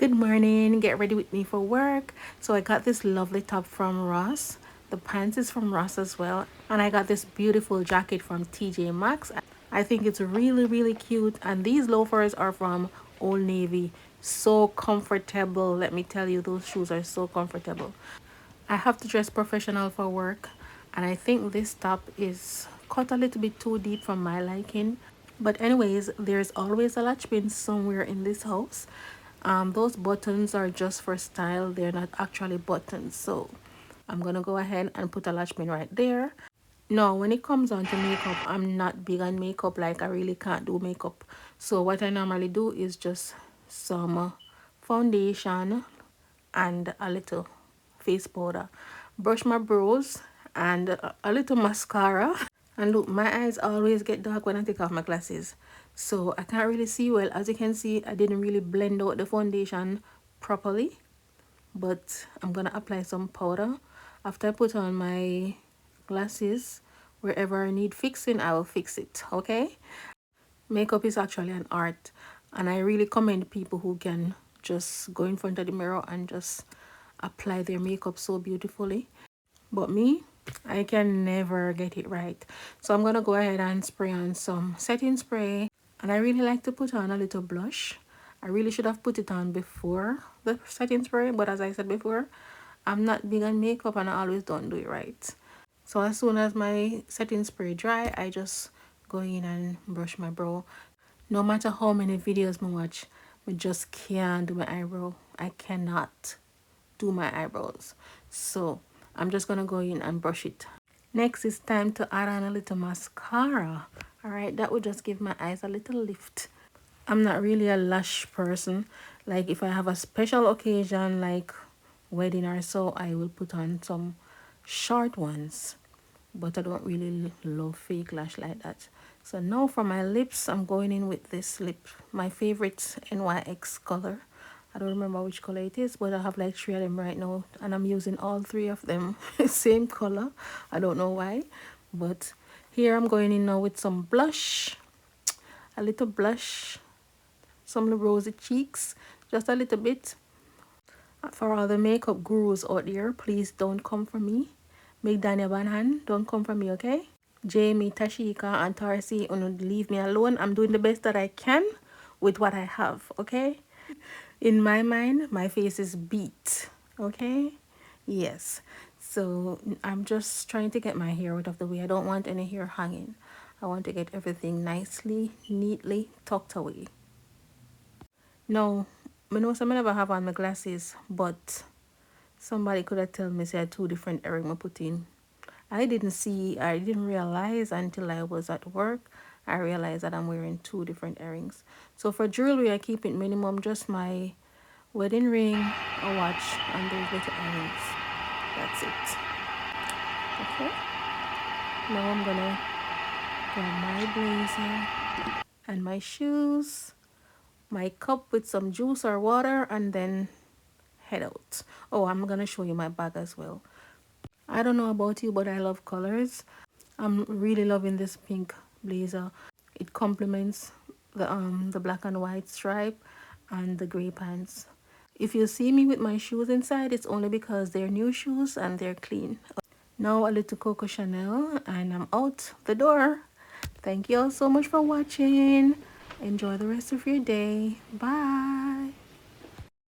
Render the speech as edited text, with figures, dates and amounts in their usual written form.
Good morning, get ready with me for work. So I got this lovely top from Ross. The pants is from Ross as well. And I got this beautiful jacket from TJ Maxx. I think it's really cute. And these loafers are from Old Navy. So comfortable. Let me tell you, those shoes are so comfortable. I have to dress professional for work. And I think this top is cut a little bit too deep for my liking. But anyways, there's always a latch pin somewhere in this house. Those buttons are just for style. They're not actually buttons. So I'm going to go ahead and put a latch pin right there. Now, when it comes on to makeup, I'm not big on makeup. Like, I really can't do makeup. So what I normally do is just some foundation and a little face powder. Brush my brows and a little mascara. And look, my eyes always get dark when I take off my glasses. So I can't really see well. As you can see, I didn't really blend out the foundation properly. But I'm going to apply some powder. After I put on my glasses, wherever I need fixing, I will fix it. Okay? Makeup is actually an art. And I really commend people who can just go in front of the mirror and just apply their makeup so beautifully. But me, I can never get it right. So I'm going to go ahead and spray on some setting spray. And I really like to put on a little blush. I really should have put it on before the setting spray. But as I said before, I'm not big on makeup and I always don't do it right. So as soon as my setting spray dry, I just go in and brush my brow. No matter how many videos I watch, I just can't do my eyebrow. I cannot do my eyebrows. So I'm just gonna go in and brush it. Next it's time to add on a little mascara. Alright, that will just give my eyes a little lift. I'm not really a lash person. Like if I have a special occasion like wedding or so, I will put on some short ones. But I don't really love fake lash like that. So now for my lips, I'm going in with this lip, my favorite NYX color. I don't remember which color it is, but I have like 3 of them right now and I'm using all 3 of them same color. I don't know why, but here I'm going in now with some blush, a little blush, some rosy cheeks, just a little bit. For all the makeup gurus out there, please don't come for me. Make Daniel Banhan, don't come for me, okay? Jamie, Tashika, and Tarsi, leave me alone. I'm doing the best that I can with what I have, okay? In my mind, my face is beat, okay? Yes. So I'm just trying to get my hair out of the way. I don't want any hair hanging. I want to get everything nicely, neatly tucked away. Now, I know some never have on my glasses, but somebody could have told me say I had 2 different earrings I put in. I didn't realize until I was at work. I realized that I'm wearing 2 different earrings. So for jewelry, I keep it minimum, just my wedding ring, a watch, and those little earrings. That's it. Okay. Now I'm gonna grab my blazer and my shoes, my cup with some juice or water, and then head out. Oh, I'm gonna show you my bag as well. I don't know about you, but I love colors. I'm really loving this pink blazer. It complements the black and white stripe and the gray pants. If you see me with my shoes inside, it's only because they're new shoes and they're clean. Now a little Coco Chanel and I'm out the door. Thank you all so much for watching. Enjoy the rest of your day. Bye.